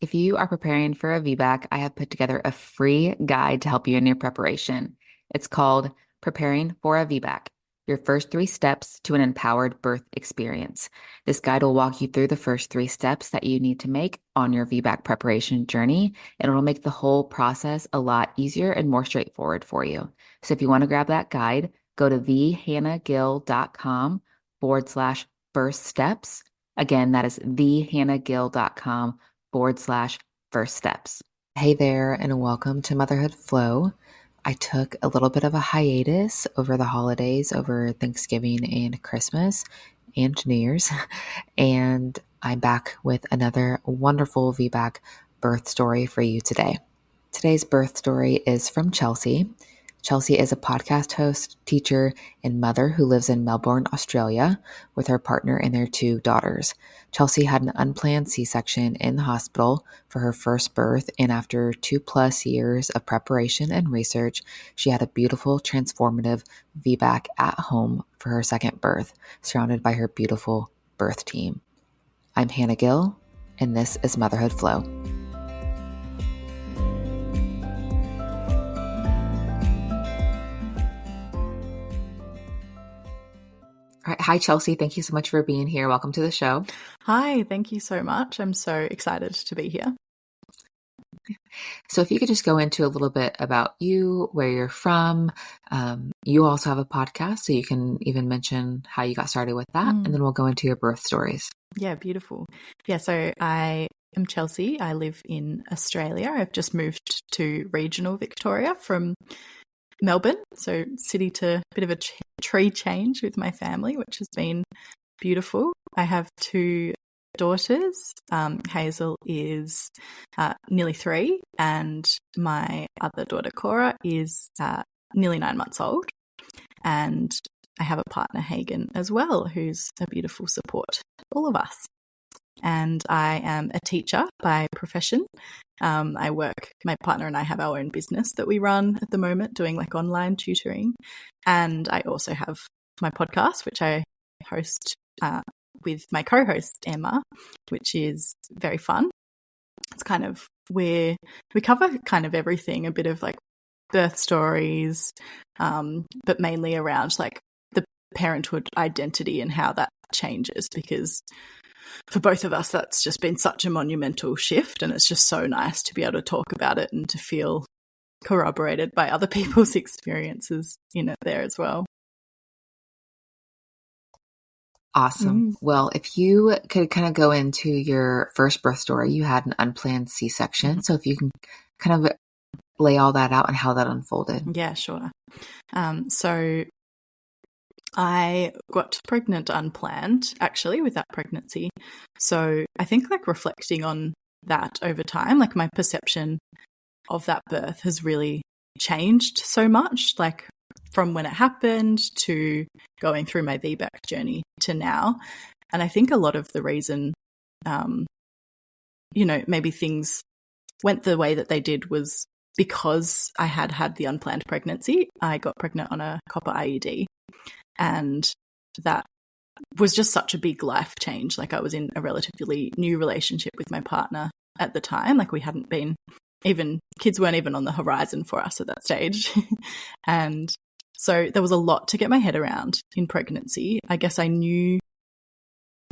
If you are preparing for a VBAC, I have put together a free guide to help you in your preparation. It's called Preparing for a VBAC, your first three steps to an empowered birth experience. This guide will walk you through the first three steps that you need to make on your VBAC preparation journey, and it'll make the whole process a lot easier and more straightforward for you. So if you want to grab that guide, go to thehannahgill.com/first steps. Again, that is thehannahgill.com/first steps. Hey there, and welcome to Motherhood Flow. I took a little bit of a hiatus over the holidays, over Thanksgiving and Christmas and New Year's, and I'm back with another wonderful VBAC birth story for you today. Today's birth story is from Chelsea. Chelsea is a podcast host, teacher, and mother who lives in Melbourne, Australia, with her partner and their two daughters. Chelsea had an unplanned C-section in the hospital for her first birth, and after 2+ years of preparation and research, she had a beautiful, transformative VBAC at home for her second birth, surrounded by her beautiful birth team. I'm Hannah Gill, and this is Motherhood Flow. All right. Hi, Chelsea. Thank you so much for being here. Welcome to the show. Hi, thank you so much. I'm so excited to be here. So if you could just go into a little bit about you, where you're from. You also have a podcast, so you can even mention how you got started with that, and then we'll go into your birth stories. Yeah, beautiful. Yeah, so I am Chelsea. I live in Australia. I've just moved to regional Victoria from Melbourne, so city to a bit of a tree change with my family, which has been beautiful. I have two daughters. Hazel is nearly 3, and my other daughter, Cora, is nearly 9 months old. And I have a partner, Hagen, as well, who's a beautiful support to all of us. And I am a teacher by profession. My partner and I have our own business that we run at the moment, doing like online tutoring. And I also have my podcast, which I host with my co-host, Emma, which is very fun. It's kind of where we cover kind of everything, a bit of like birth stories, but mainly around like the parenthood identity and how that changes, because for both of us, that's just been such a monumental shift, and it's just so nice to be able to talk about it and to feel corroborated by other people's experiences in it there as well. Awesome. Well, if you could kind of go into your first birth story, you had an unplanned C-section. So if you can kind of lay all that out and how that unfolded. Yeah, sure. So I got pregnant unplanned, actually, with that pregnancy. So I think like reflecting on that over time, like my perception of that birth has really changed so much, like from when it happened to going through my VBAC journey to now. And I think a lot of the reason, maybe things went the way that they did was because I had the unplanned pregnancy. I got pregnant on a copper IUD. And that was just such a big life change. Like I was in a relatively new relationship with my partner at the time. Like we hadn't been kids weren't even on the horizon for us at that stage. And so there was a lot to get my head around in pregnancy. I guess I knew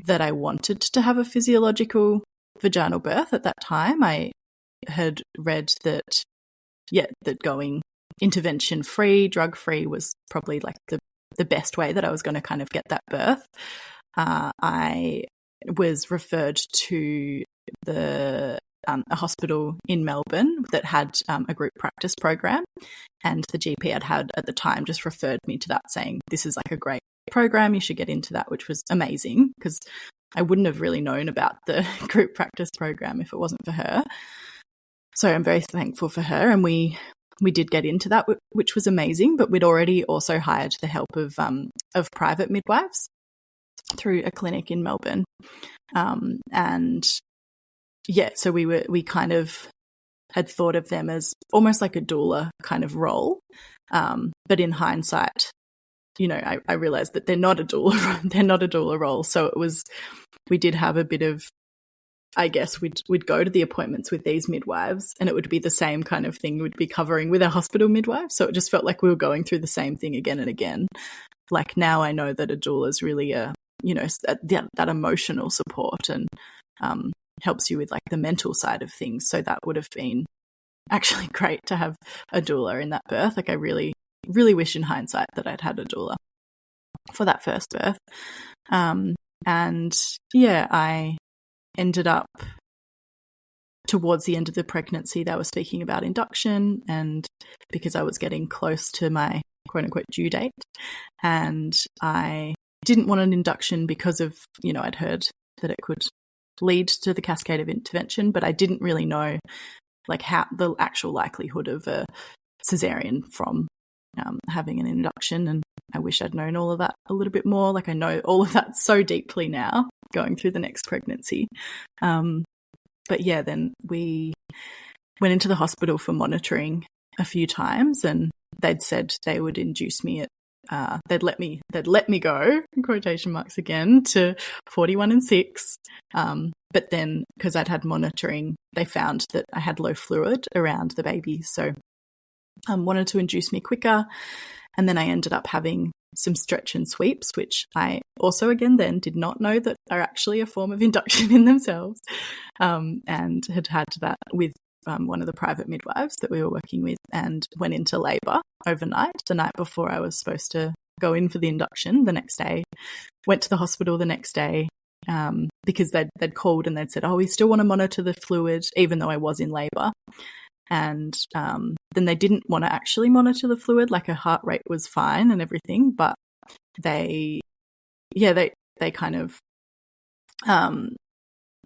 that I wanted to have a physiological vaginal birth at that time. I had read that going intervention free, drug free was probably like the best way that I was going to kind of get that birth. I was referred to a hospital in Melbourne that had a group practice program, and the GP I'd had at the time just referred me to that, saying, this is like a great program, you should get into that, which was amazing because I wouldn't have really known about the group practice program if it wasn't for her. So I'm very thankful for her, and we did get into that, which was amazing, but we'd already also hired the help of private midwives through a clinic in Melbourne. So we kind of had thought of them as almost like a doula kind of role. But in hindsight, I realized that they're not a doula, they're not a doula role. So we did have a bit of I guess we'd go to the appointments with these midwives, and it would be the same kind of thing we'd be covering with our hospital midwives. So it just felt like we were going through the same thing again and again. Like now I know that a doula is really that emotional support and helps you with like the mental side of things. So that would have been actually great to have a doula in that birth. Like I really, really wish in hindsight that I'd had a doula for that first birth. And yeah, I ended up towards the end of the pregnancy, they were speaking about induction, and because I was getting close to my quote unquote due date, and I didn't want an induction because of, I'd heard that it could lead to the cascade of intervention, but I didn't really know like how the actual likelihood of a cesarean from having an induction. And I wish I'd known all of that a little bit more. Like I know all of that so deeply now going through the next pregnancy. But yeah, then we went into the hospital for monitoring a few times, and they'd said they would induce me at they'd let me go, in quotation marks again, to 41 and 6. But then because I'd had monitoring, they found that I had low fluid around the baby. So wanted to induce me quicker. And then I ended up having some stretch and sweeps, which I also, again, then did not know that are actually a form of induction in themselves, and had had that with one of the private midwives that we were working with, and went into labour overnight, the night before I was supposed to go in for the induction the next day. Went to the hospital the next day because they'd called and they'd said, oh, we still want to monitor the fluid, even though I was in labour. And then they didn't want to actually monitor the fluid, like her heart rate was fine and everything, but they kind of,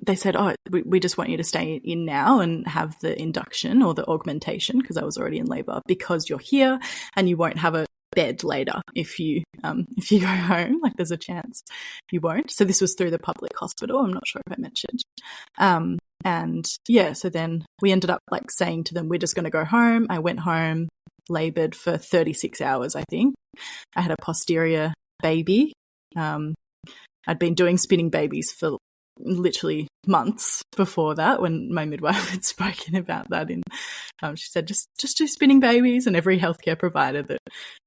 they said, oh, we just want you to stay in now and have the induction or the augmentation, because I was already in labour, because you're here and you won't have a bed later if you go home. Like there's a chance you won't. So this was through the public hospital. I'm not sure if I mentioned. And yeah, so then we ended up like saying to them, we're just going to go home. I went home, laboured for 36 hours, I think. I had a posterior baby. I'd been doing spinning babies for literally months before that, when my midwife had spoken about that. She said, just do spinning babies. And every healthcare provider that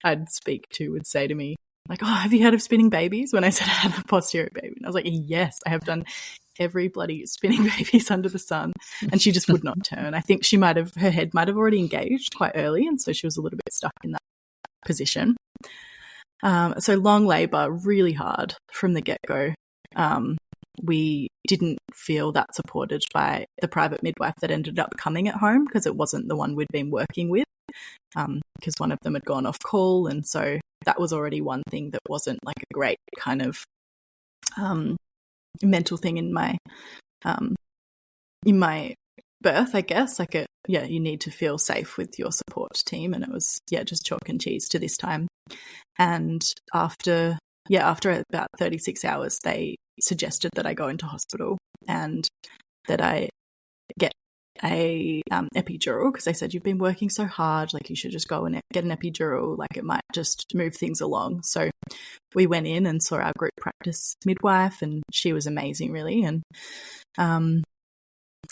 I'd speak to would say to me, like, oh, have you heard of spinning babies? When I said I had a posterior baby. And I was like, yes, I have done every bloody spinning babies under the sun. And she just would not turn. I think her head might have already engaged quite early, and so she was a little bit stuck in that position. So long labour, really hard from the get-go. We didn't feel that supported by the private midwife that ended up coming at home, because it wasn't the one we'd been working with, because one of them had gone off call. And so that was already one thing that wasn't like a great kind of mental thing in my birth, I guess. Like you need to feel safe with your support team, and it was just chalk and cheese to this time. And after about 36 hours, they suggested that I go into hospital and that I get a epidural, because they said, you've been working so hard, like you should just go and get an epidural, like it might just move things along. So we went in and saw our group practice midwife, and she was amazing, really, and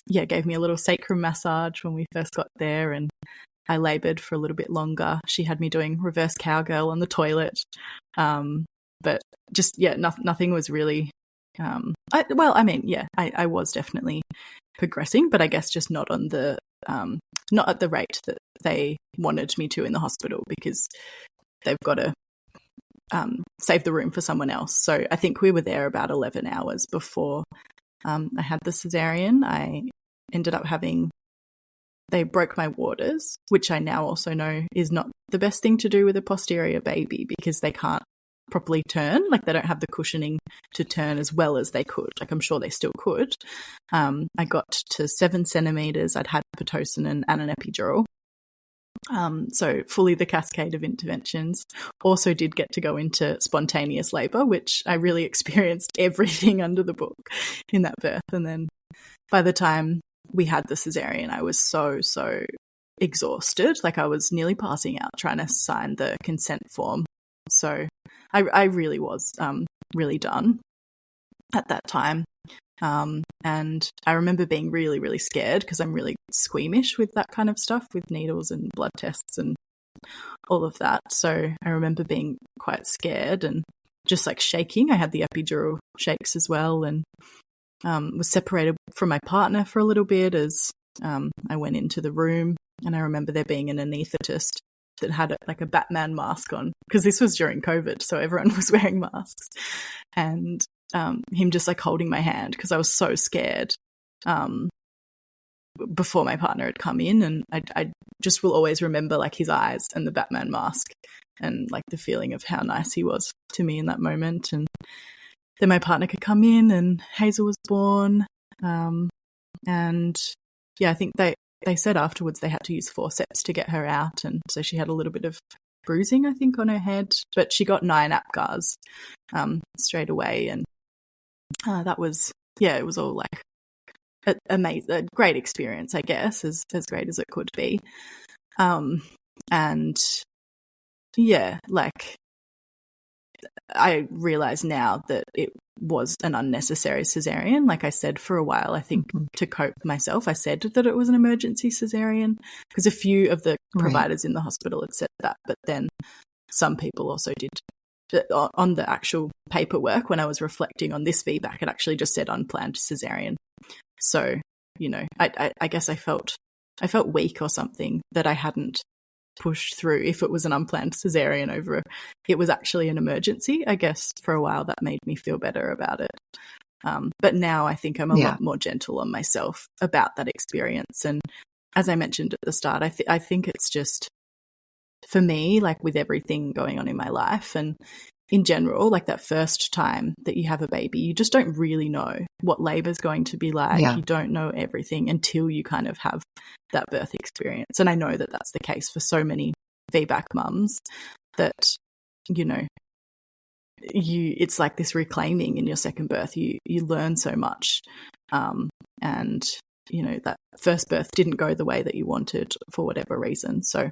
gave me a little sacrum massage when we first got there, and I laboured for a little bit longer. She had me doing reverse cowgirl on the toilet, but just nothing was really I was definitely progressing, but I guess just not on the not at the rate that they wanted me to in the hospital, because they've got to save the room for someone else. So I think we were there about 11 hours before I had the cesarean. I ended up they broke my waters, which I now also know is not the best thing to do with a posterior baby, because they can't properly turn. Like they don't have the cushioning to turn as well as they could. Like I'm sure they still could. I got to 7 centimeters. I'd had Pitocin and an epidural. So fully the cascade of interventions. Also did get to go into spontaneous labour, which I really experienced everything under the book in that birth. And then by the time we had the cesarean, I was so exhausted. Like I was nearly passing out trying to sign the consent form. So I really was really done at that time. And I remember being really, really scared because I'm really squeamish with that kind of stuff, with needles and blood tests and all of that. So I remember being quite scared and just like shaking. I had the epidural shakes as well, and was separated from my partner for a little bit as I went into the room. And I remember there being an anaesthetist that had like a Batman mask on, because this was during COVID, so everyone was wearing masks, and him just like holding my hand because I was so scared before my partner had come in. And I just will always remember like his eyes and the Batman mask and like the feeling of how nice he was to me in that moment. And then my partner could come in and Hazel was born. And yeah, I think they said afterwards they had to use forceps to get her out. And so she had a little bit of bruising, I think, on her head, but she got 9 APGARs straight away. And that was, yeah, it was all like a great experience, I guess, as great as it could be. And yeah, like I realize now that it was an unnecessary cesarean. Like I said, for a while, I think to cope myself, I said that it was an emergency cesarean because a few of the providers in the hospital had said that, but then some people also did. On the actual paperwork, when I was reflecting on this VBAC, it actually just said unplanned cesarean. So, you know, I guess I felt weak or something that I hadn't pushed through if it was an unplanned cesarean over it was actually an emergency. I guess for a while that made me feel better about it. But now I think I'm a lot more gentle on myself about that experience. And as I mentioned at the start, I think it's just, for me, like with everything going on in my life and in general, like that first time that you have a baby, you just don't really know what labor is going to be like. You don't know everything until you kind of have that birth experience. And I know that that's the case for so many VBAC mums that, you know, it's like this reclaiming in your second birth. You learn so much. And, you know, that first birth didn't go the way that you wanted for whatever reason. So,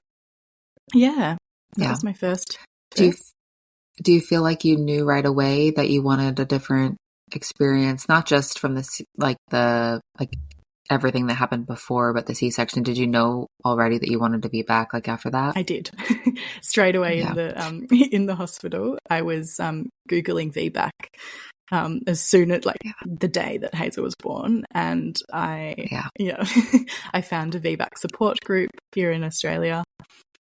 yeah, that was my first birth. Do you feel like you knew right away that you wanted a different experience, not just from the everything that happened before, but the C-section? Did you know already that you wanted to be back like after that? I did. Straight away in the hospital, I was Googling VBAC as soon as the day that Hazel was born, and I found a VBAC support group here in Australia.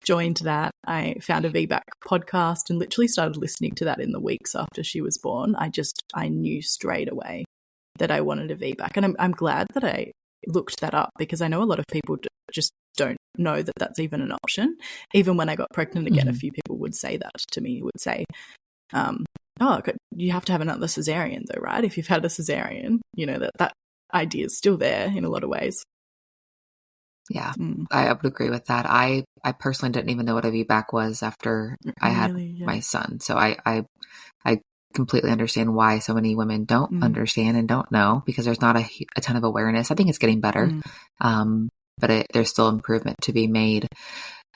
Joined that. I found a VBAC podcast and literally started listening to that in the weeks after she was born. I knew straight away that I wanted a VBAC, and I'm glad that I looked that up, because I know a lot of people just don't know that that's even an option. Even when I got pregnant again, a few people would say that to me. Would say, "Oh, you have to have another cesarean, though, right? If you've had a cesarean, you know that idea is still there in a lot of ways." Yeah, I would agree with that. I personally didn't even know what a VBAC was after I had my son. So I completely understand why so many women don't understand and don't know, because there's not a ton of awareness. I think it's getting better, but there's still improvement to be made.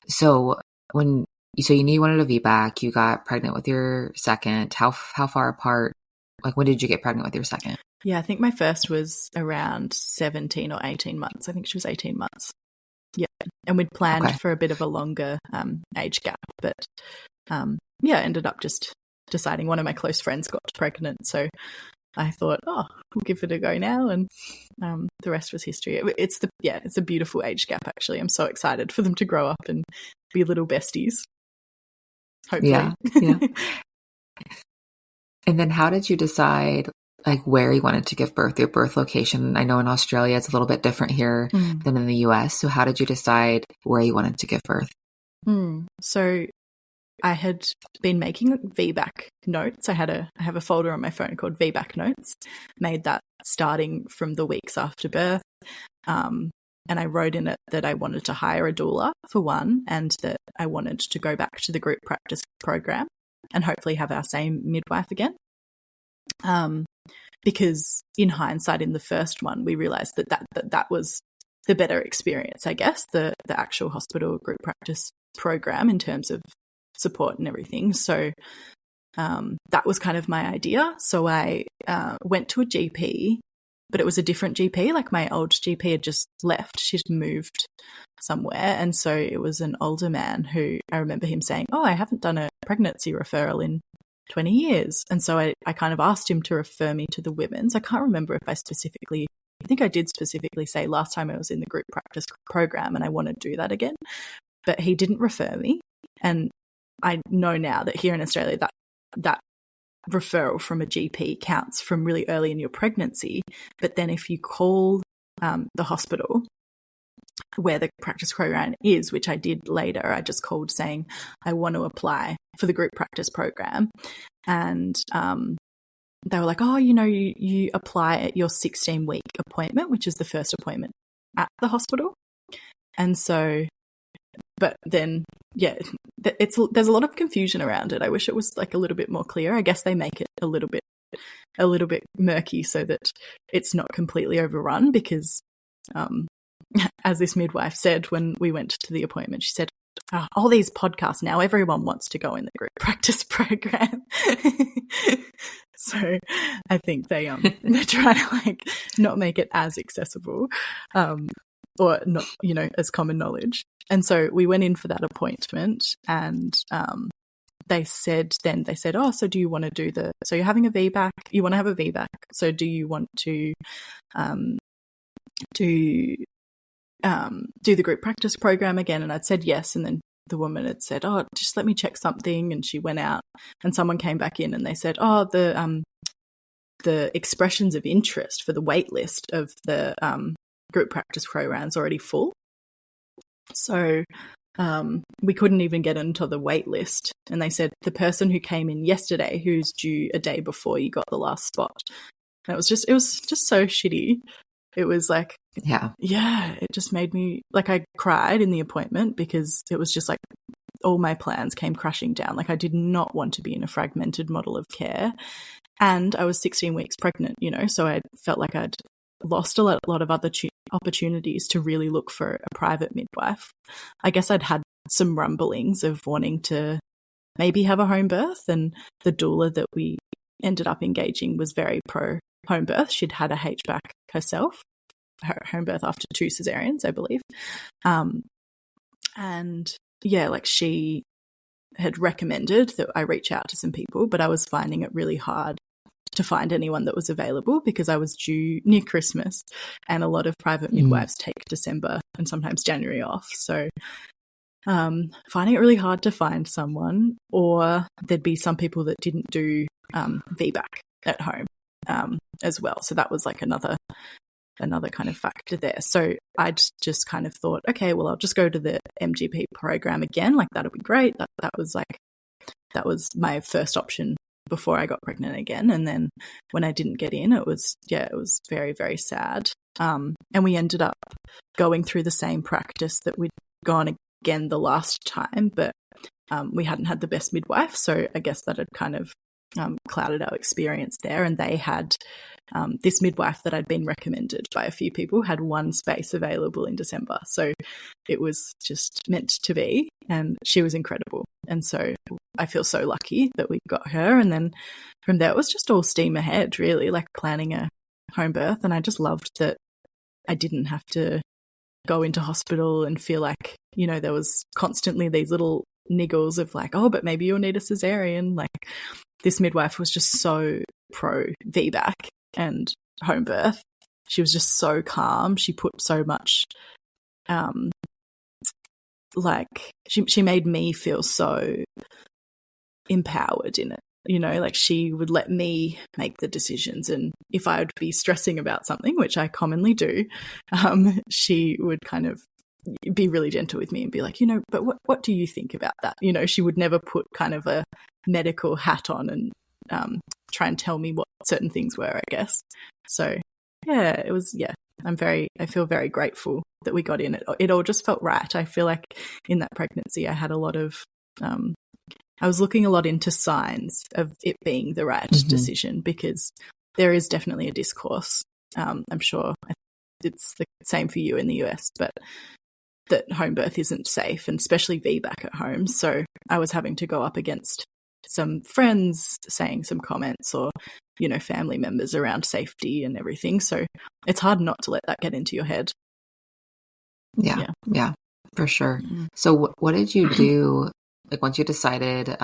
So you knew you wanted a VBAC, you got pregnant with your second. How far apart? Like, when did you get pregnant with your second? Yeah, I think my first was around 17 or 18 months. I think she was 18 months. Yeah. And we'd planned for a bit of a longer age gap. But ended up just deciding. One of my close friends got pregnant. So I thought, we'll give it a go now. And the rest was history. It's a beautiful age gap, actually. I'm so excited for them to grow up and be little besties. Hopefully. Yeah. And then how did you decide like where you wanted to give birth, your birth location? I know in Australia it's a little bit different here than in the US. So how did you decide where you wanted to give birth? So I had been making VBAC notes. I have a folder on my phone called VBAC notes, made that starting from the weeks after birth. And I wrote in it that I wanted to hire a doula for one, and that I wanted to go back to the group practice program and hopefully have our same midwife again. Because in hindsight, in the first one, we realised that was the better experience, I guess, the actual hospital group practice program in terms of support and everything. So that was kind of my idea. So I went to a GP but it was a different GP. Like my old GP had just left. She'd moved somewhere. And so it was an older man who I remember him saying, oh, I haven't done a pregnancy referral in 20 years. And so I kind of asked him to refer me to the women's. I can't remember if I think I did specifically say last time I was in the group practice program and I want to do that again. But he didn't refer me. And I know now that here in Australia that referral from a GP counts from really early in your pregnancy. But then if you call the hospital where the practice program is, which I did later, I just called saying I want to apply for the group practice program. And they were like, oh, you apply at your 16-week appointment, which is the first appointment at the hospital. And so, but then, yeah, there's a lot of confusion around it. I wish it was like a little bit more clear. I guess they make it a little bit murky so that it's not completely overrun because, as this midwife said when we went to the appointment, she said, oh, all these podcasts now, everyone wants to go in the group practice program. So I think they're trying to like not make it as accessible, or not, as common knowledge. And so we went in for that appointment, and they said, oh, so do you want to so you're having a VBAC, you want to have a VBAC. So do you want to do the group practice program again? And I'd said yes. And then the woman had said, oh, just let me check something. And she went out and someone came back in and they said, oh, the expressions of interest for the wait list of the group practice program is already full. So we couldn't even get into the wait list. And they said the person who came in yesterday, who's due a day before you got the last spot. And it was just so shitty. It was like, yeah, it just made me, like, I cried in the appointment because it was just like all my plans came crashing down. Like I did not want to be in a fragmented model of care. And I was 16 weeks pregnant, so I felt like I'd lost a lot of other opportunities to really look for a private midwife. I guess I'd had some rumblings of wanting to maybe have a home birth, and the doula that we ended up engaging was very pro home birth. She'd had a HBAC herself, her home birth after 2 cesareans, I believe. And yeah, like she had recommended that I reach out to some people, but I was finding it really hard to find anyone that was available because I was due near Christmas, and a lot of private midwives take December and sometimes January off. So finding it really hard to find someone, or there'd be some people that didn't do VBAC at home as well. So that was like another kind of factor there. So I'd just kind of thought, okay, well, I'll just go to the MGP program again. Like that'll be great. That was my first option before I got pregnant again. And then when I didn't get in, it was very, very sad. And we ended up going through the same practice that we'd gone again the last time, but we hadn't had the best midwife. So I guess that had kind of clouded our experience there. And they had this midwife that I'd been recommended by a few people had one space available in December. So it was just meant to be, and she was incredible. And so I feel so lucky that we got her. And then from there, it was just all steam ahead, really, like planning a home birth. And I just loved that I didn't have to go into hospital and feel like, there was constantly these little niggles of like, oh, but maybe you'll need a cesarean. Like this midwife was just so pro VBAC and home birth. She was just so calm. She put so much, she made me feel so empowered in it. Like she would let me make the decisions. And if I would be stressing about something, which I commonly do, she would kind of be really gentle with me and be like, but what do you think about that? She would never put kind of a medical hat on and try and tell me what certain things were, I guess. So yeah, it was, I feel very grateful that we got in it. It all just felt right. I feel like in that pregnancy, I had a lot of, I was looking a lot into signs of it being the right decision, because there is definitely a discourse. I'm sure it's the same for you in the US, but that home birth isn't safe, and especially VBAC at home. So I was having to go up against some friends saying some comments or, you know, family members around safety and everything. So it's hard not to let that get into your head. Yeah, for sure. Mm. So what did you do, like once you decided,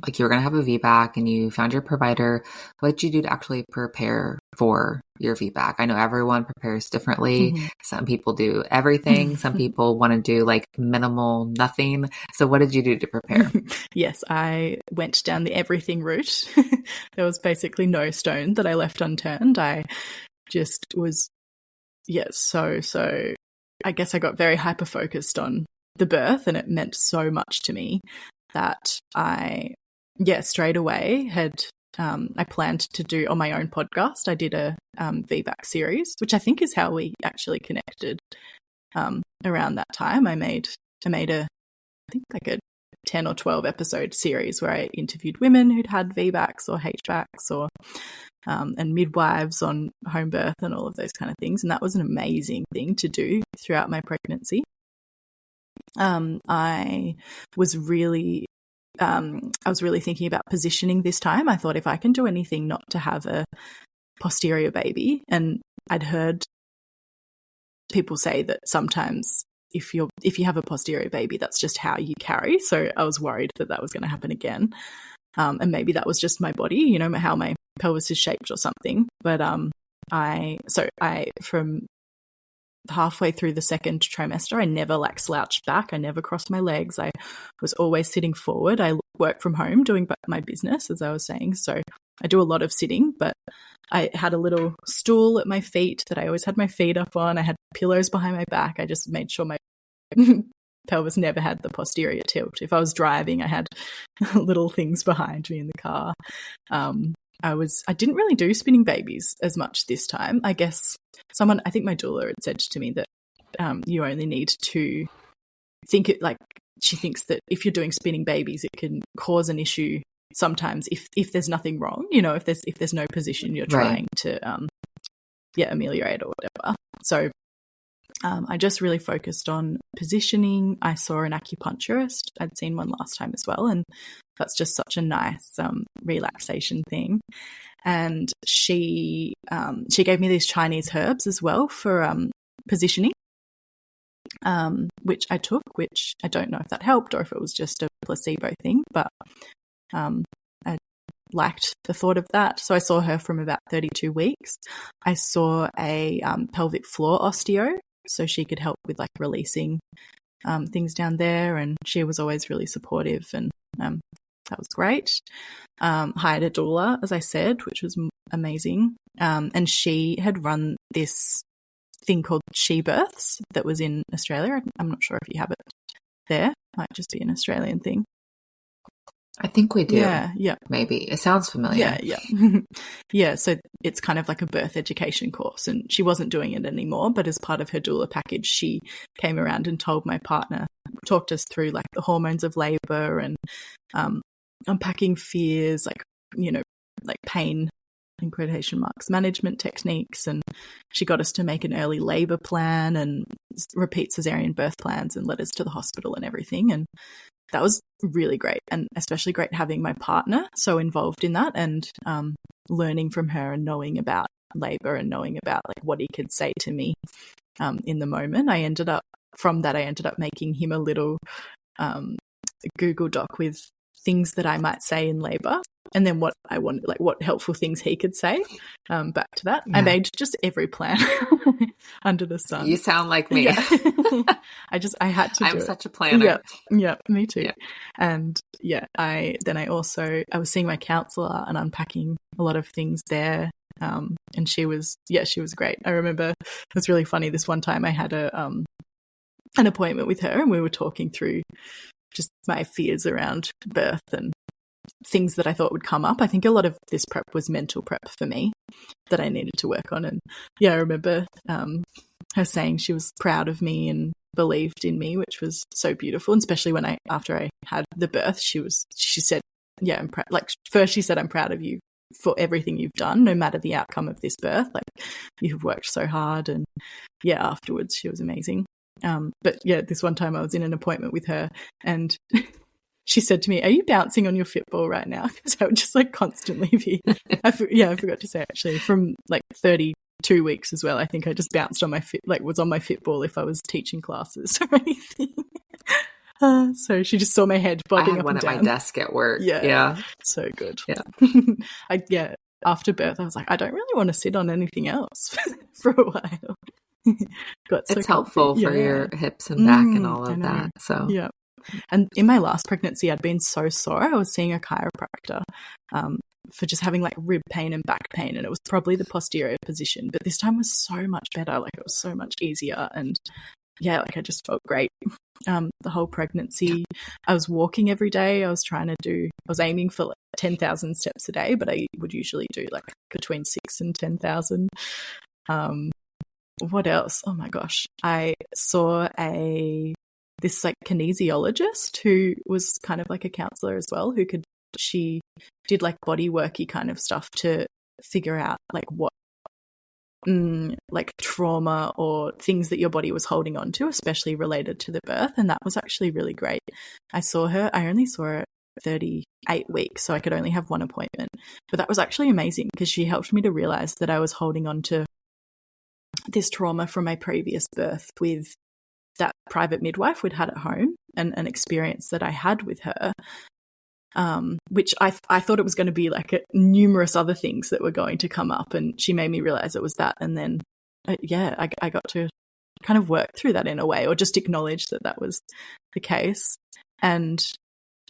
like you were going to have a VBAC and you found your provider, what did you do to actually prepare for your VBAC? I know everyone prepares differently. Mm-hmm. Some people do everything. Some people want to do like minimal nothing. So what did you do to prepare? Yes, I went down the everything route. There was basically no stone that I left unturned. I just was, so I guess I got very hyper-focused on the birth, and it meant so much to me that I straight away I planned to do on my own podcast. I did a VBAC series, which I think is how we actually connected around that time. I made a, I think like a 10 or 12 episode series where I interviewed women who'd had VBACs or HBACs or and midwives on home birth and all of those kind of things. And that was an amazing thing to do throughout my pregnancy. I was really thinking about positioning this time. I thought if I can do anything not to have a posterior baby, and I'd heard people say that sometimes if you have a posterior baby, that's just how you carry. So I was worried that was going to happen again. And maybe that was just my body, you know, how my pelvis is shaped or something. But I from halfway through the second trimester, I never like slouched back. I never crossed my legs. I was always sitting forward. I work from home doing my business, as I was saying. So I do a lot of sitting, but I had a little stool at my feet that I always had my feet up on. I had pillows behind my back. I just made sure my pelvis never had the posterior tilt. If I was driving, I had little things behind me in the car. I didn't really do spinning babies as much this time. I guess I think my doula had said to me that you only need to think it, like she thinks that if you're doing spinning babies, it can cause an issue sometimes if there's nothing wrong, you know, if there's no position you're trying to ameliorate or whatever. So I just really focused on positioning. I saw an acupuncturist. I'd seen one last time as well, and that's just such a nice relaxation thing. And she gave me these Chinese herbs as well for positioning, which I took, which I don't know if that helped or if it was just a placebo thing, but I liked the thought of that. So I saw her from about 32 weeks. I saw a pelvic floor osteo, so she could help with like releasing things down there, and she was always really supportive, and that was great. Hired a doula, as I said, which was amazing. And she had run this thing called She Births that was in Australia. I'm not sure if you have it there. Might just be an Australian thing. I think we do. Yeah. Maybe. It sounds familiar. Yeah. Yeah, so it's kind of like a birth education course, and she wasn't doing it anymore, but as part of her doula package, she came around and told my partner, talked us through like the hormones of labour and unpacking fears, like, you know, like pain, in quotation marks, management techniques, and she got us to make an early labour plan and repeat cesarean birth plans and letters to the hospital and everything, and that was really great, and especially great having my partner so involved in that, and learning from her and knowing about labour and knowing about like what he could say to me in the moment. I ended up making him a little Google Doc with things that I might say in labour, and then what I wanted, like what helpful things he could say back to that. Yeah. I made just every plan under the sun. You sound like me. Yeah. I had to do I'm it. such a planner. Yeah, me too. Yeah. And I was seeing my counsellor and unpacking a lot of things there. And she was great. I remember it was really funny. This one time I had an appointment with her, and we were talking through just my fears around birth and things that I thought would come up. I think a lot of this prep was mental prep for me that I needed to work on. And I remember her saying she was proud of me and believed in me, which was so beautiful. And especially when after I had the birth, she said, I'm proud. Like first she said, I'm proud of you for everything you've done, no matter the outcome of this birth. Like you've worked so hard. And afterwards she was amazing. But this one time I was in an appointment with her, and she said to me, "Are you bouncing on your Fitball right now?" Because I would just like constantly be, I forgot to say actually, from like 32 weeks as well. I think I just bounced on my was on my Fitball if I was teaching classes or anything. So she just saw my head bobbing up and down. I had one at my desk at work. Yeah. So good. Yeah. After birth, I was like, I don't really want to sit on anything else for a while. It's helpful for your hips and back and all of that. So yeah. And in my last pregnancy, I'd been so sore. I was seeing a chiropractor for just having like rib pain and back pain, and it was probably the posterior position. But this time was so much better. Like it was so much easier, and yeah, like I just felt great. The whole pregnancy, I was walking every day. I was aiming for like 10,000 steps a day, but I would usually do like between 6,000 and 10,000. What else? Oh my gosh. I saw this like kinesiologist who was kind of like a counselor as well, she did like body worky kind of stuff to figure out like what like trauma or things that your body was holding on to, especially related to the birth. And that was actually really great. I only saw her 38 weeks, so I could only have one appointment. But that was actually amazing because she helped me to realize that I was holding on to this trauma from my previous birth with that private midwife we'd had at home, and an experience that I had with her, which I thought it was going to be like numerous other things that were going to come up, and she made me realize it was that. And then, I got to kind of work through that in a way, or just acknowledge that was the case. And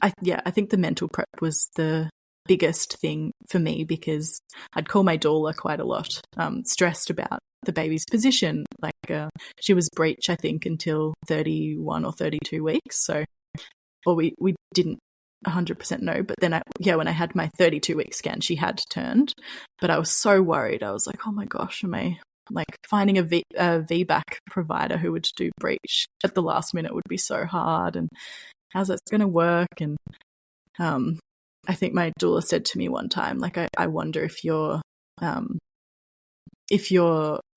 I think the mental prep was the biggest thing for me, because I'd call my doula quite a lot, stressed about the baby's position. Like she was breech, I think, until 31 or 32 weeks. So, or we didn't 100% know. But then when I had my 32-week scan, she had turned. But I was so worried. I was like, oh my gosh, am I like finding a VBAC provider who would do breech at the last minute would be so hard, and how's that going to work? And I think my doula said to me one time, like, I wonder if you're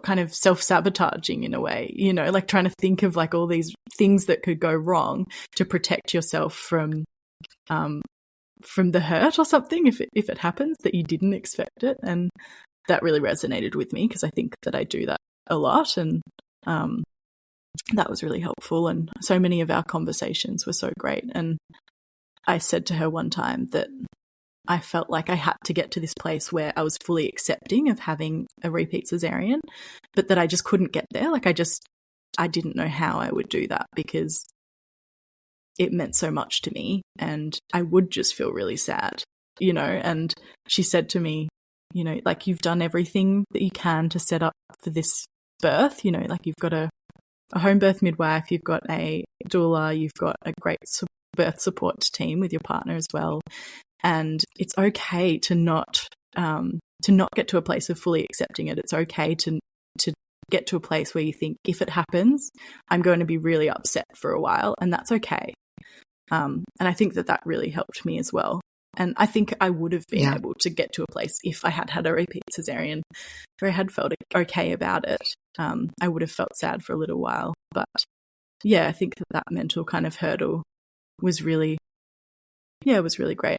kind of self-sabotaging in a way, like trying to think of like all these things that could go wrong to protect yourself from the hurt or something if it happens that you didn't expect it. And that really resonated with me, because I think that I do that a lot, and that was really helpful. And so many of our conversations were so great. And I said to her one time that I felt like I had to get to this place where I was fully accepting of having a repeat cesarean, but that I just couldn't get there. Like I didn't know how I would do that, because it meant so much to me, and I would just feel really sad, and she said to me, like, you've done everything that you can to set up for this birth, like you've got a home birth midwife, you've got a doula, you've got a great birth support team with your partner as well. And it's okay to not get to a place of fully accepting it. It's okay to get to a place where you think, if it happens, I'm going to be really upset for a while, and that's okay. And I think that really helped me as well. And I think I would have been able to get to a place if I had a repeat cesarean where I had felt okay about it. I would have felt sad for a little while. But I think that mental kind of hurdle was really great.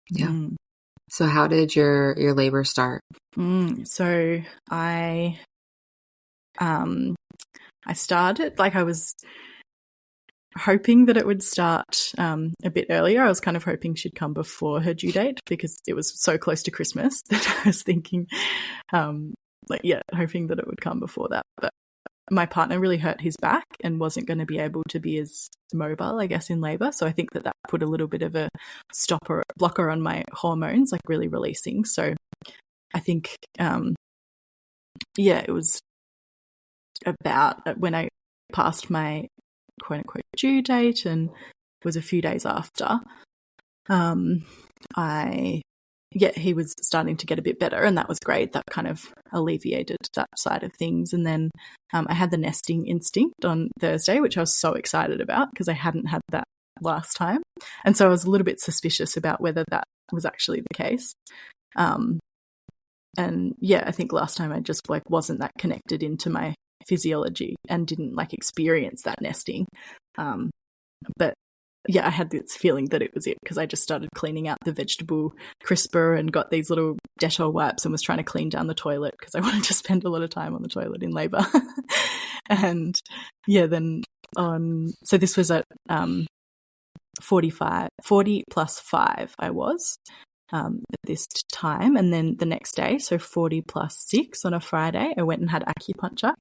Yeah. So how did your labor start? So I started, like, I was hoping that it would start a bit earlier. I was kind of hoping she'd come before her due date, because it was so close to Christmas that I was thinking, hoping that it would come before that. But my partner really hurt his back and wasn't going to be able to be as mobile, I guess, in labour. So I think that put a little bit of a blocker on my hormones, like really releasing. So I think, it was about when I passed my quote unquote due date, and it was a few days after, he was starting to get a bit better, and that was great. That kind of alleviated that side of things. And then I had the nesting instinct on Thursday, which I was so excited about, because I hadn't had that last time. And so I was a little bit suspicious about whether that was actually the case. I think last time I just wasn't that connected into my physiology and didn't experience that nesting. But yeah, I had this feeling that it was it because I just started cleaning out the vegetable crisper and got these little Dettol wipes and was trying to clean down the toilet because I wanted to spend a lot of time on the toilet in labour. And yeah, then so this was at 40 plus 5 I was at this time. And then the next day, so 40 plus 6 on a Friday, I went and had acupuncture.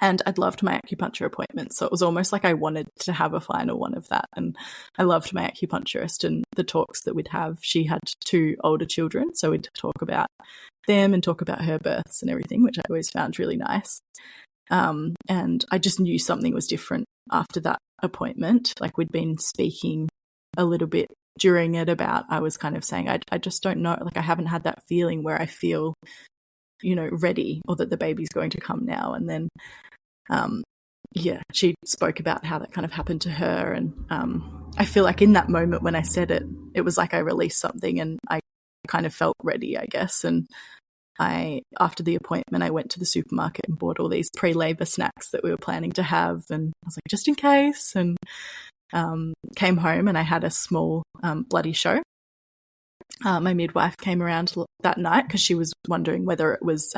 And I'd loved my acupuncture appointment. So it was almost like I wanted to have a final one of that. And I loved my acupuncturist and the talks that we'd have. She had 2 older children, so we'd talk about them and talk about her births and everything, which I always found really nice. And I just knew something was different after that appointment. Like we'd been speaking a little bit during it about, I was kind of saying, I just don't know, like I haven't had that feeling where I feel, ready or that the baby's going to come now. And then, she spoke about how that kind of happened to her. And I feel like in that moment when I said it, it was like I released something and I kind of felt ready, I guess. And after the appointment, I went to the supermarket and bought all these pre-labor snacks that we were planning to have. And I was like, just in case. And came home and I had a small bloody show. My midwife came around that night because she was wondering whether it was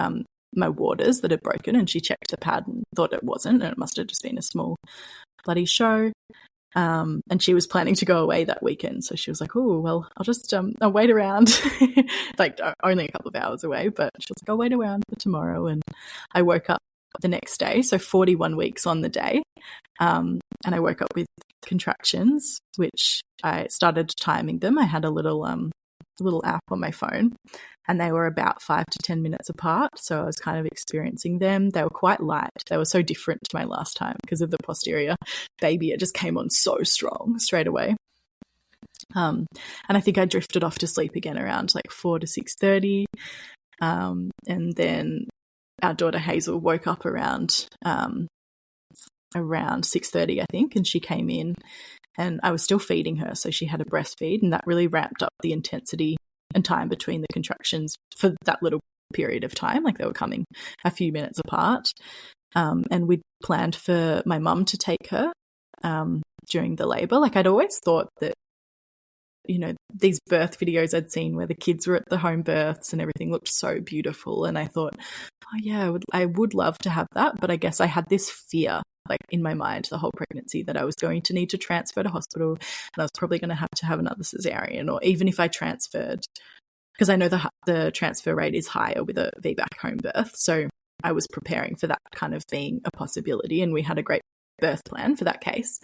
my waters that had broken, and she checked the pad and thought it wasn't, and it must have just been a small bloody show. And she was planning to go away that weekend. So she was like, oh, well, I'll just I'll wait around, like only a couple of hours away. But she was like, I'll wait around for tomorrow. And I woke up the next day, so 41 weeks on the day. And I woke up with contractions, which I started timing them. I had a little app on my phone, and they were about 5 to 10 minutes apart. So I was kind of experiencing them. They were quite light. They were so different to my last time because of the posterior baby. It just came on so strong straight away. And I think I drifted off to sleep again around like 4 to 6:30. And then our daughter Hazel woke up around 6:30, I think, and she came in and I was still feeding her. So she had a breastfeed, and that really ramped up the intensity and time between the contractions for that little period of time. Like they were coming a few minutes apart. And we'd planned for my mum to take her during the labour. Like I'd always thought that, these birth videos I'd seen where the kids were at the home births and everything looked so beautiful. And I thought, oh yeah, I would love to have that. But I guess I had this fear, like in my mind, the whole pregnancy, that I was going to need to transfer to hospital and I was probably going to have another cesarean, or even if I transferred, because I know the transfer rate is higher with a VBAC home birth. So I was preparing for that kind of being a possibility, and we had a great birth plan for that case.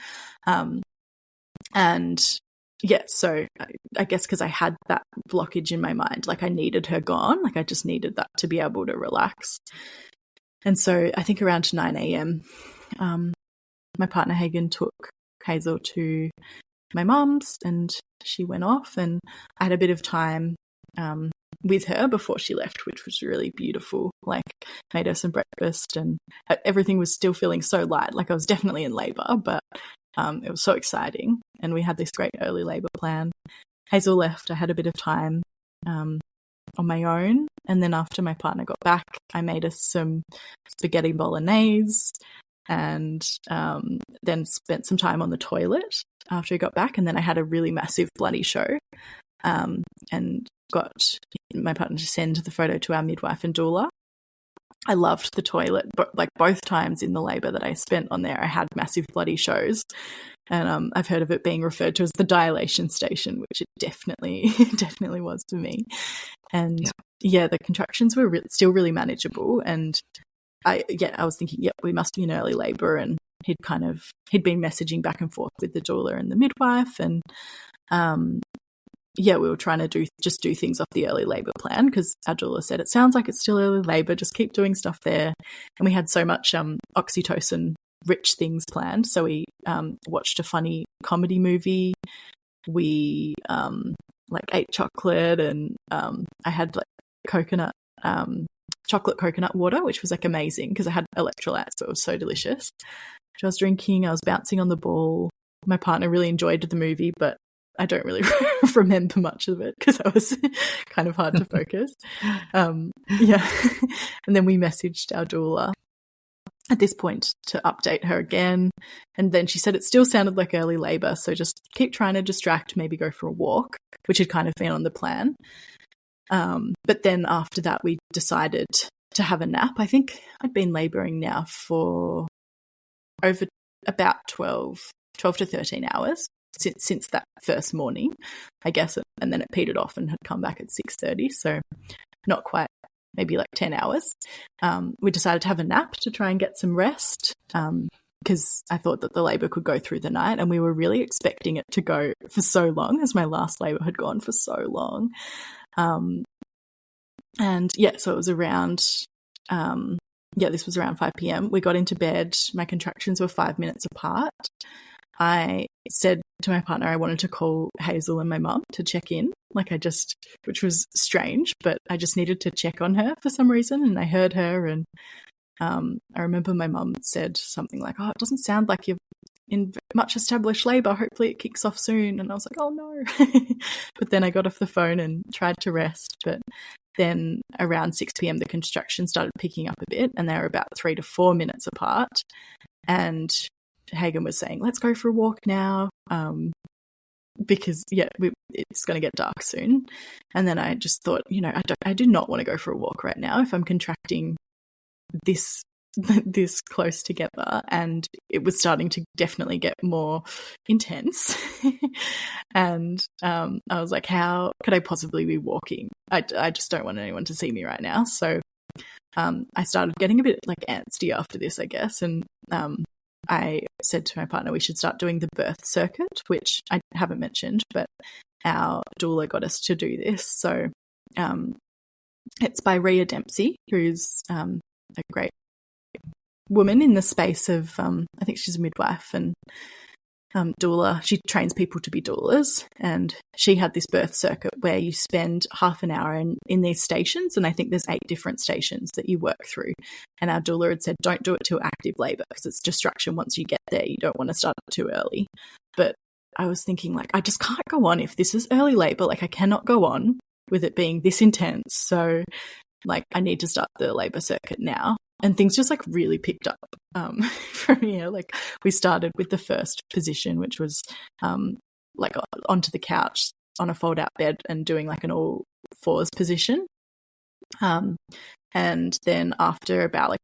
And yeah, so I guess because I had that blockage in my mind, like I needed her gone, like I just needed that to be able to relax. And so I think around 9 a.m, my partner Hagen took Hazel to my mum's and she went off, and I had a bit of time with her before she left, which was really beautiful. Like made her some breakfast and everything was still feeling so light. Like I was definitely in labour, but it was so exciting. And we had this great early labour plan. Hazel left. I had a bit of time on my own. And then after my partner got back, I made us some spaghetti bolognese and then spent some time on the toilet after he got back. And then I had a really massive bloody show and got my partner to send the photo to our midwife and doula. I loved the toilet, but like both times in the labour that I spent on there, I had massive bloody shows. And I've heard of it being referred to as the dilation station, which it definitely was for me. And yeah, the contractions were still really manageable. And I was thinking, we must be in early labour. And he'd been messaging back and forth with the doula and the midwife. And we were trying to do things off the early labour plan, because our doula said, it sounds like it's still early labour, just keep doing stuff there. And we had so much oxytocin rich things planned. So we watched a funny comedy movie. We ate chocolate, and I had like chocolate coconut water, which was like amazing because I had electrolytes, so it was so delicious. Which I was drinking. I was bouncing on the ball. My partner really enjoyed the movie, but I don't really remember much of it because I was kind of hard to focus. And then we messaged our doula at this point to update her again. And then she said it still sounded like early labor, so just keep trying to distract, maybe go for a walk, which had kind of been on the plan. But then after that, we decided to have a nap. I think I'd been laboring now for over about 12 to 13 hours since that first morning, I guess. And then it petered off and had come back at 6:30. So not quite, maybe like 10 hours. We decided to have a nap to try and get some rest, because I thought that the labour could go through the night, and we were really expecting it to go for so long, as my last labour had gone for so long. And yeah, so it was around, this was around 5 p.m. We got into bed. My contractions were 5 minutes apart. I said to my partner I wanted to call Hazel and my mum to check in, which was strange, but I just needed to check on her for some reason. And I heard her, and I remember my mum said something like, "Oh, it doesn't sound like you're in much established labour. Hopefully it kicks off soon." And I was like, "Oh no." But then I got off the phone and tried to rest. But then around 6 p.m. the contractions started picking up a bit, and they were about 3 to 4 minutes apart. And Hagen was saying, "Let's go for a walk now," because it's going to get dark soon. And then I just thought, I do not want to go for a walk right now if I'm contracting this close together. And it was starting to definitely get more intense. And I was like, how could I possibly be walking? I just don't want anyone to see me right now. So I started getting a bit like antsy after this, I guess. And I said to my partner we should start doing the birth circuit, which I haven't mentioned, but our doula got us to do this. So it's by Rhea Dempsey, who's a great woman in the space of, I think she's a midwife and doula. She trains people to be doulas, and she had this birth circuit where you spend half an hour in these stations, and I think there's 8 different stations that you work through. And our doula had said, don't do it till active labour because it's distraction once you get there. You don't want to start it too early. But I was thinking, like, I just can't go on if this is early labour. Like, I cannot go on with it being this intense. So, like, I need to start the labour circuit now. And things just like really picked up from here. Like, we started with the first position, which was like onto the couch on a fold out bed and doing like an all fours position. And then after about like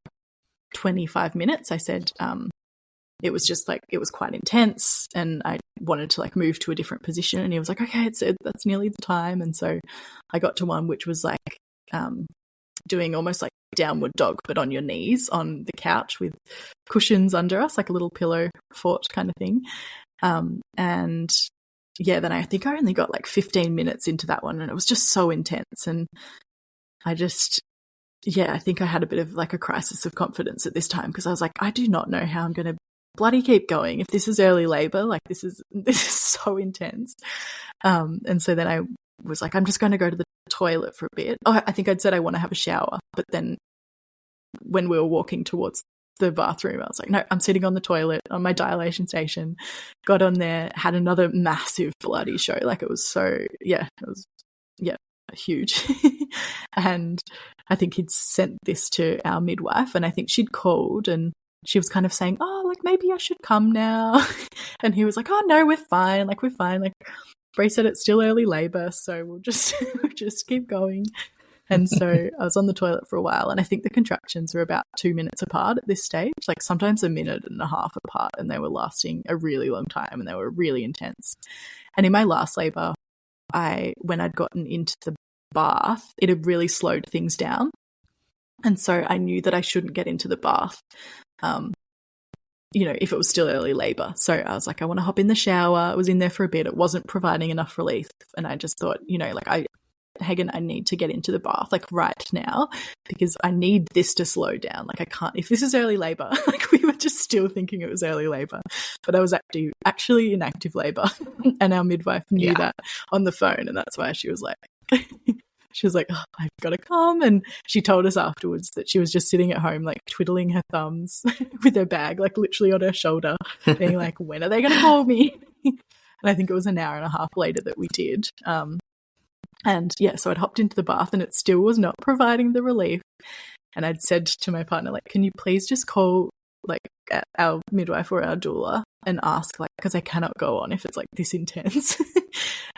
25 minutes, I said it was just like, it was quite intense and I wanted to like move to a different position. And he was like, okay, that's nearly the time. And so I got to one which was like doing almost like downward dog, but on your knees on the couch with cushions under us, like a little pillow fort kind of thing. And yeah, then I think I only got like 15 minutes into that one, and it was just so intense. And I think I had a bit of like a crisis of confidence at this time, because I was like, I do not know how I'm going to bloody keep going if this is early labor. Like, this is so intense. And so then I was like, I'm just going to go to the toilet for a bit. Oh, I think I'd said I want to have a shower, but then when we were walking towards the bathroom, I was like, no, I'm sitting on the toilet on my dilation station. Got on there, had another massive bloody show. Like, it was huge. And I think he'd sent this to our midwife, and I think she'd called and she was kind of saying, oh, like, maybe I should come now. And he was like, oh no, we're fine. Like, Bree said it's still early labor, so we'll just keep going. And so I was on the toilet for a while, and I think the contractions were about 2 minutes apart at this stage, like sometimes a minute and a half apart, and they were lasting a really long time and they were really intense. And in my last labor, when I'd gotten into the bath, it had really slowed things down. And so I knew that I shouldn't get into the bath, if it was still early labor. So I was like, I want to hop in the shower. I was in there for a bit. It wasn't providing enough relief. And I just thought, Hagen, I need to get into the bath like right now, because I need this to slow down. Like, I can't, if this is early labor, like, we were just still thinking it was early labor, but I was actually in active labor. And our midwife knew that on the phone. And that's why she was like, oh, I've got to come. And she told us afterwards that she was just sitting at home, like twiddling her thumbs with her bag, like literally on her shoulder, being like, when are they going to call me? And I think it was an hour and a half later that we did. And yeah, so I'd hopped into the bath and it still was not providing the relief. And I'd said to my partner, like, can you please just call like our midwife or our doula and ask, like, because I cannot go on if it's like this intense.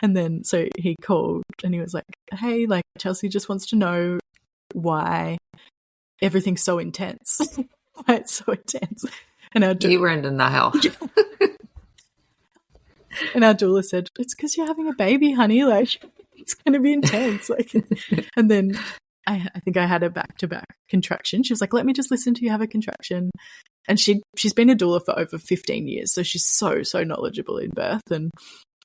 And then so he called and he was like, hey, like Chelsea just wants to know why everything's so intense. Why it's so intense. And you were in denial. And our doula said, it's because you're having a baby, honey. Like, it's going to be intense. Like, and then I think I had a back-to-back contraction. She was like, let me just listen to you have a contraction. And she's been a doula for over 15 years. So she's so knowledgeable in birth. And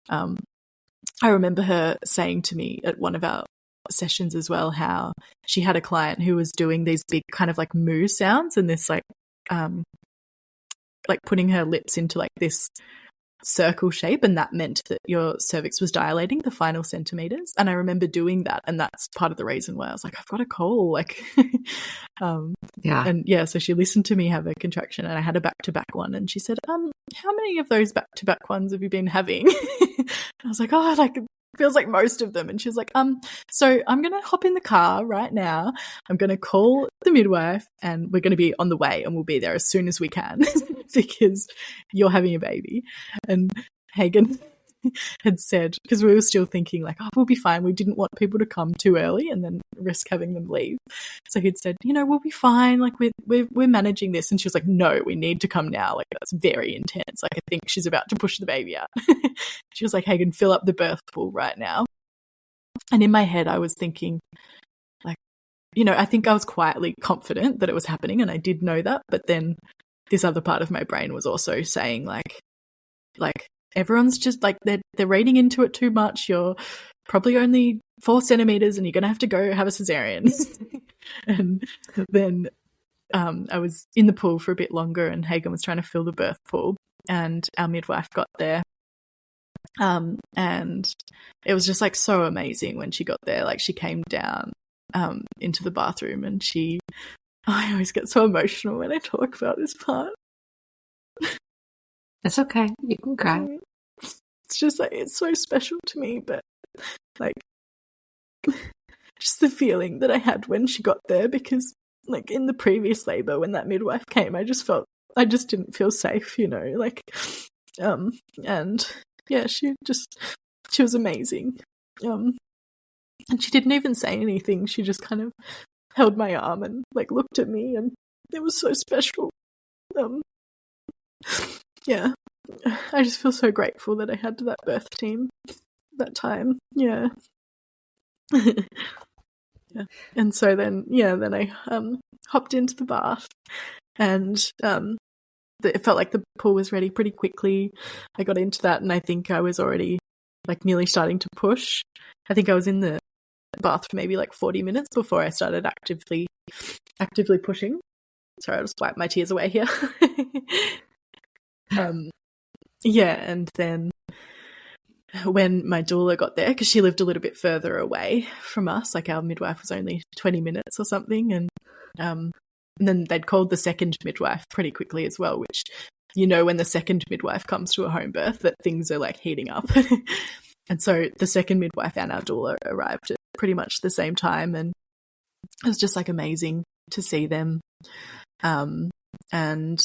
I remember her saying to me at one of our sessions as well, how she had a client who was doing these big kind of like moo sounds and this like putting her lips into like this circle shape, and that meant that your cervix was dilating the final centimeters. And I remember doing that, and that's part of the reason why I was like, I've got a call, like so she listened to me have a contraction, and I had a back-to-back one, and she said, how many of those back-to-back ones have you been having? I was like, oh, like it feels like most of them. And she was like, so I'm gonna hop in the car right now, I'm gonna call the midwife, and we're gonna be on the way, and we'll be there as soon as we can because you're having a baby. And Hagen had said, because we were still thinking like, oh, we'll be fine, we didn't want people to come too early and then risk having them leave, so he'd said, we'll be fine, like we're managing this. And she was like, no, we need to come now, like that's very intense, like I think she's about to push the baby out. She was like, Hagen, fill up the birth pool right now. And in my head I was thinking like, I think I was quietly confident that it was happening, and I did know that, but then this other part of my brain was also saying like everyone's just like they're reading into it too much, you're probably only 4 centimeters and you're gonna have to go have a cesarean. And then I was in the pool for a bit longer, and Hagen was trying to fill the birth pool, and our midwife got there, and it was just like so amazing when she got there. Like she came down into the bathroom, and I always get so emotional when I talk about this part. It's okay. You can cry. It's just like, it's so special to me, but like just the feeling that I had when she got there, because like in the previous labor when that midwife came, I just didn't feel safe, like, and yeah, she was amazing. And she didn't even say anything. She just kind of held my arm and like looked at me, and it was so special. Yeah, I just feel so grateful that I had that birth team that time. Yeah. Yeah. And so then I hopped into the bath, and it felt like the pool was ready pretty quickly. I got into that, and I think I was already like nearly starting to push. I think I was in the bath for maybe like 40 minutes before I started actively pushing. Sorry, I'll just wipe my tears away here. And then when my doula got there, because she lived a little bit further away from us, like our midwife was only 20 minutes or something, and then they'd called the second midwife pretty quickly as well, which when the second midwife comes to a home birth, that things are like heating up. And so the second midwife and our doula arrived at pretty much the same time, and it was just like amazing to see them. And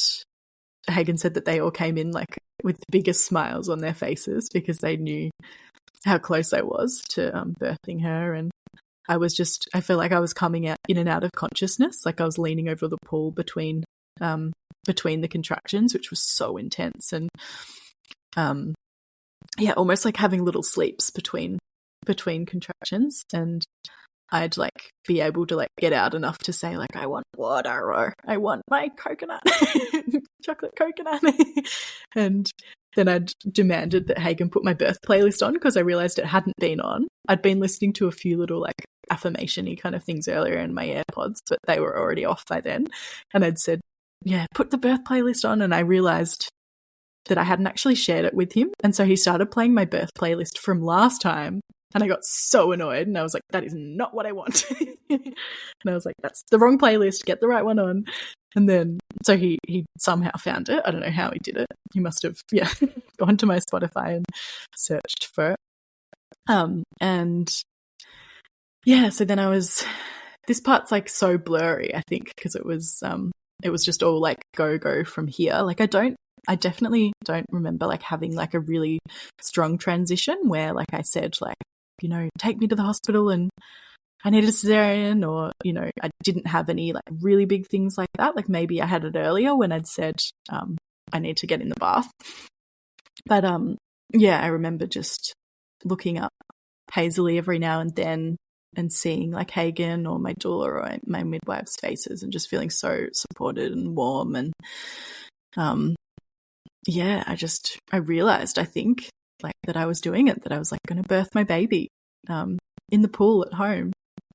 Hagen said that they all came in like with the biggest smiles on their faces, because they knew how close I was to birthing her. And I feel like I was coming out in and out of consciousness, like I was leaning over the pool between the contractions, which was so intense. And almost like having little sleeps between contractions, and I'd like be able to like get out enough to say like, I want water, or I want my coconut, chocolate coconut. And then I'd demanded that Hagen put my birth playlist on, because I realized it hadn't been on. I'd been listening to a few little like affirmation-y kind of things earlier in my AirPods, but they were already off by then. And I'd said, yeah, put the birth playlist on. And I realized that I hadn't actually shared it with him. And so he started playing my birth playlist from last time. And I got so annoyed, and I was like, that is not what I want. And I was like, that's the wrong playlist, get the right one on. And then, so he somehow found it. I don't know how he did it. He must have, gone to my Spotify and searched for it. So then this part's like so blurry, I think, because it was it was just all like go from here. Like I definitely don't remember like having like a really strong transition where, like I said, like, you know, take me to the hospital and I need a cesarean, or, you know, I didn't have any like really big things like that. Like maybe I had it earlier when I'd said I need to get in the bath. But yeah, I remember just looking up Hazley every now and then and seeing like Hagen or my doula or my midwife's faces and just feeling so supported and warm. And yeah, I realized, I think, like that I was doing it, that I was like going to birth my baby in the pool at home.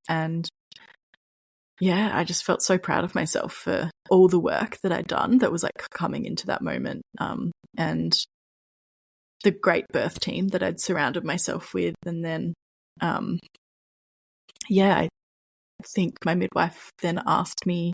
And yeah, I just felt so proud of myself for all the work that I'd done that was like coming into that moment. And the great birth team that I'd surrounded myself with. And then, yeah, I think my midwife then asked me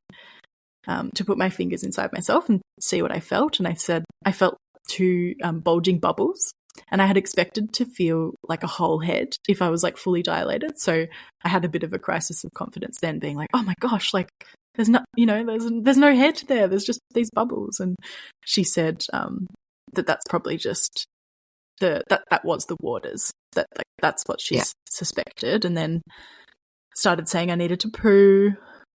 to put my fingers inside myself and see what I felt. And I said, I felt two bulging bubbles. And I had expected to feel like a whole head if I was like fully dilated. So I had a bit of a crisis of confidence then, being like, oh my gosh, like there's not, you know, there's no head there. There's just these bubbles. And she said that's probably just that was the waters. That's what she suspected. And then started saying I needed to poo,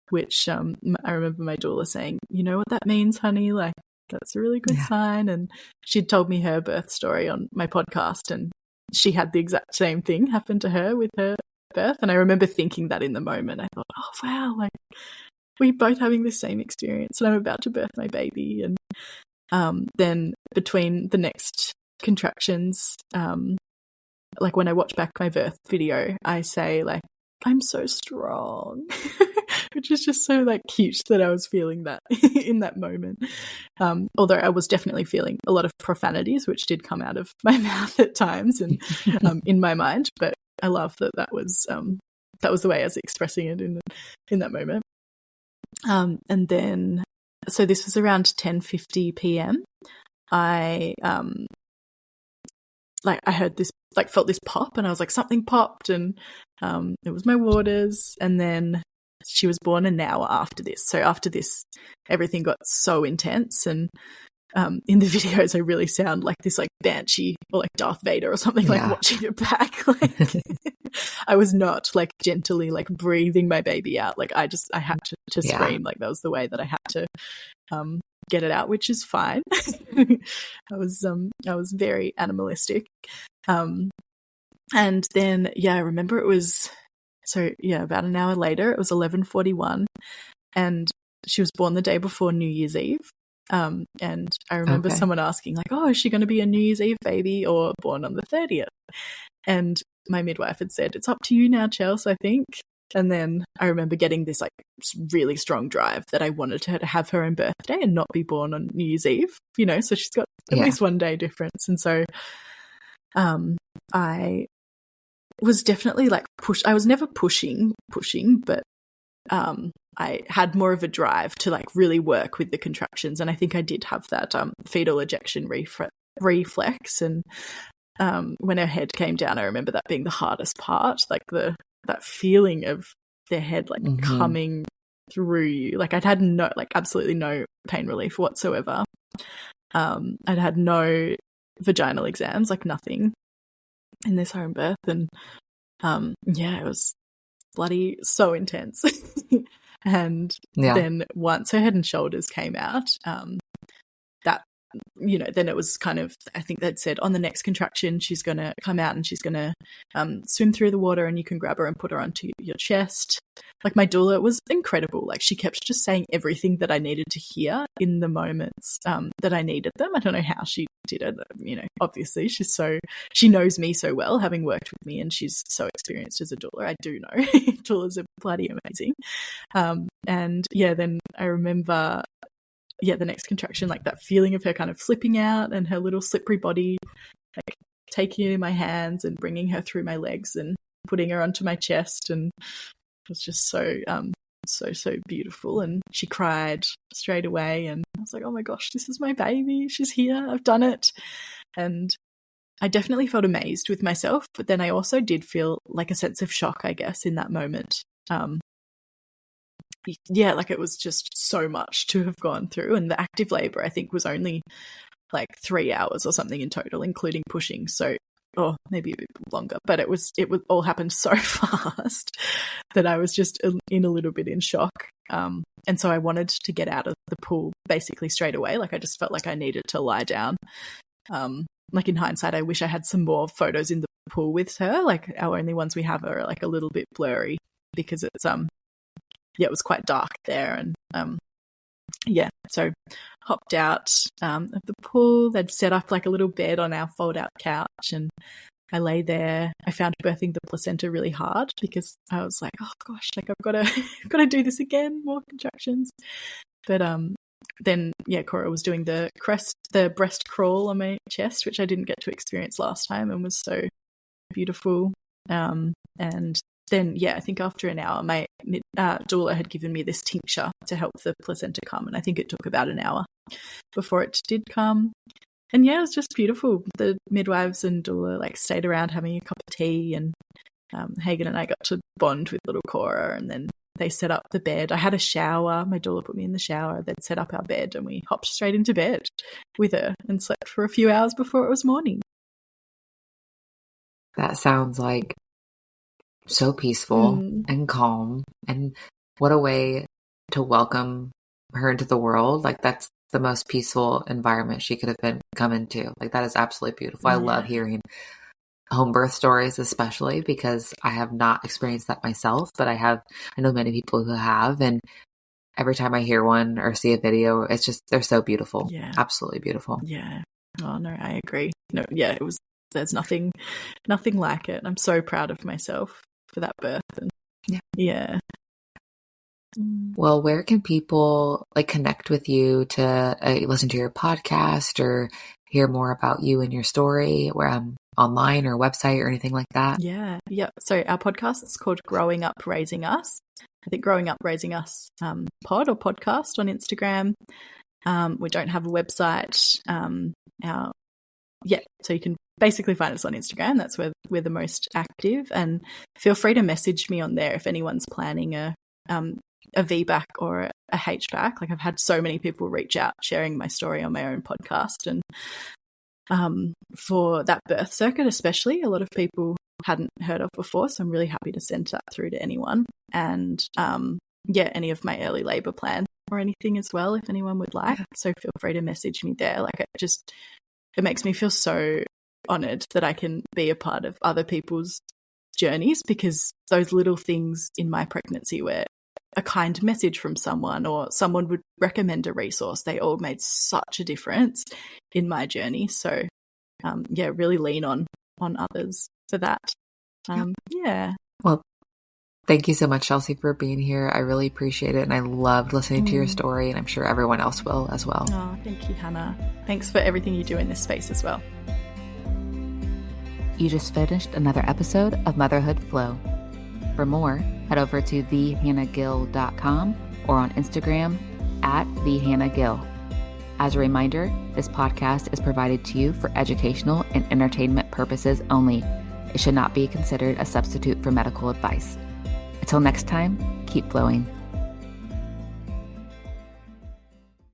which I remember my doula saying, you know what that means, honey? Like, that's a really good sign. And she'd told me her birth story on my podcast, and she had the exact same thing happen to her with her birth. And I remember thinking that in the moment. I thought, oh, wow, like we're both having the same experience, and I'm about to birth my baby. And then between the next contractions, like when I watch back my birth video, I say like, I'm so strong, which is just so like cute that I was feeling that in that moment. Although I was definitely feeling a lot of profanities, which did come out of my mouth at times and in my mind. But I love that was the way I was expressing it in that moment. And then, so this was around 10:50 p.m. I heard this, like felt this pop, and I was like, something popped, and it was my waters. And then she was born an hour after this. So after this, everything got so intense. And in the videos, I really sound like this like banshee or like Darth Vader or something, like watching it back. Like I was not like gently like breathing my baby out. Like I had to scream. Like that was the way that I had to get it out, which is fine. I was very animalistic. And then, I remember it was, about an hour later, it was 11:41, and she was born the day before New Year's Eve. And I remember someone asking like, oh, is she going to be a New Year's Eve baby or born on the 30th? And my midwife had said, it's up to you now, Chelsea, I think. And then I remember getting this like really strong drive that I wanted her to have her own birthday and not be born on New Year's Eve, you know, so she's got at least one day difference. And so I was definitely like I was never pushing, but I had more of a drive to like really work with the contractions. And I think I did have that fetal ejection reflex. And when her head came down, I remember that being the hardest part, like that feeling of their head like coming through you. Like I'd had absolutely no pain relief whatsoever. I'd had no vaginal exams, like nothing in this home birth. And it was bloody so intense. And then once her Head and Shoulders came out, that, you know, then it was kind of, I think they'd said on the next contraction, she's going to come out and she's going to swim through the water and you can grab her and put her onto your chest. Like my doula was incredible. Like she kept just saying everything that I needed to hear in the moments that I needed them. I don't know how she did it. You know, obviously she knows me so well, having worked with me, and she's so experienced as a doula. I do know doulas are bloody amazing. And then I remember the next contraction, like that feeling of her kind of slipping out and her little slippery body, like taking her in my hands and bringing her through my legs and putting her onto my chest. And it was just so beautiful. And she cried straight away. And I was like, oh my gosh, this is my baby. She's here. I've done it. And I definitely felt amazed with myself. But then I also did feel like a sense of shock, I guess, in that moment. yeah, like it was just so much to have gone through. And the active labor, I think, was only like 3 hours or something in total, including pushing. So, or maybe a bit longer, but it all happened so fast that I was just in a little bit in shock. And so I wanted to get out of the pool basically straight away. Like I just felt like I needed to lie down. Like in hindsight, I wish I had some more photos in the pool with her. Like our only ones we have are like a little bit blurry because it's it was quite dark there. And so hopped out of the pool. They'd set up like a little bed on our fold out couch, and I lay there. I found birthing the placenta really hard because I was like, oh gosh, like I've got to do this again, more contractions. But then Cora was doing the breast crawl on my chest, which I didn't get to experience last time, and was so beautiful. And then, I think after an hour, my doula had given me this tincture to help the placenta come, and I think it took about an hour before it did come. And it was just beautiful. The midwives and doula like stayed around having a cup of tea, and Hagen and I got to bond with little Cora, and then they set up the bed. I had a shower. My doula put me in the shower. They'd set up our bed, and we hopped straight into bed with her and slept for a few hours before it was morning. That sounds like so peaceful and calm. And what a way to welcome her into the world. Like that's the most peaceful environment she could have come into. Like that is absolutely beautiful. I love hearing home birth stories, especially because I have not experienced that myself, but I know many people who have, and every time I hear one or see a video, it's just, they're so beautiful. Yeah. Absolutely beautiful. Yeah. Oh no, I agree. No, there's nothing like it. I'm so proud of myself for that birth. And yeah. Well, where can people like connect with you to listen to your podcast or hear more about you and your story, where online or website or anything like that? Yeah. So our podcast is called Growing Up Raising Us. I think Growing Up Raising Us pod or podcast on Instagram. We don't have a website. So you can basically find us on Instagram. That's where we're the most active. And feel free to message me on there if anyone's planning a VBAC or a HBAC. Like I've had so many people reach out sharing my story on my own podcast, and for that birth circuit especially, a lot of people hadn't heard of before, so I'm really happy to send that through to anyone. And any of my early labour plan or anything as well if anyone would like. So feel free to message me there. Like it makes me feel so honoured that I can be a part of other people's journeys, because those little things in my pregnancy where a kind message from someone or someone would recommend a resource, they all made such a difference in my journey. So really lean on others for that. Well, thank you so much, Chelsea, for being here. I really appreciate it, and I loved listening to your story, and I'm sure everyone else will as well. Oh, thank you, Hannah. Thanks for everything you do in this space as well. You just finished another episode of Motherhood Flow. For more, head over to thehannahgill.com or on Instagram @thehannahgill. As a reminder, this podcast is provided to you for educational and entertainment purposes only. It should not be considered a substitute for medical advice. Until next time, keep flowing.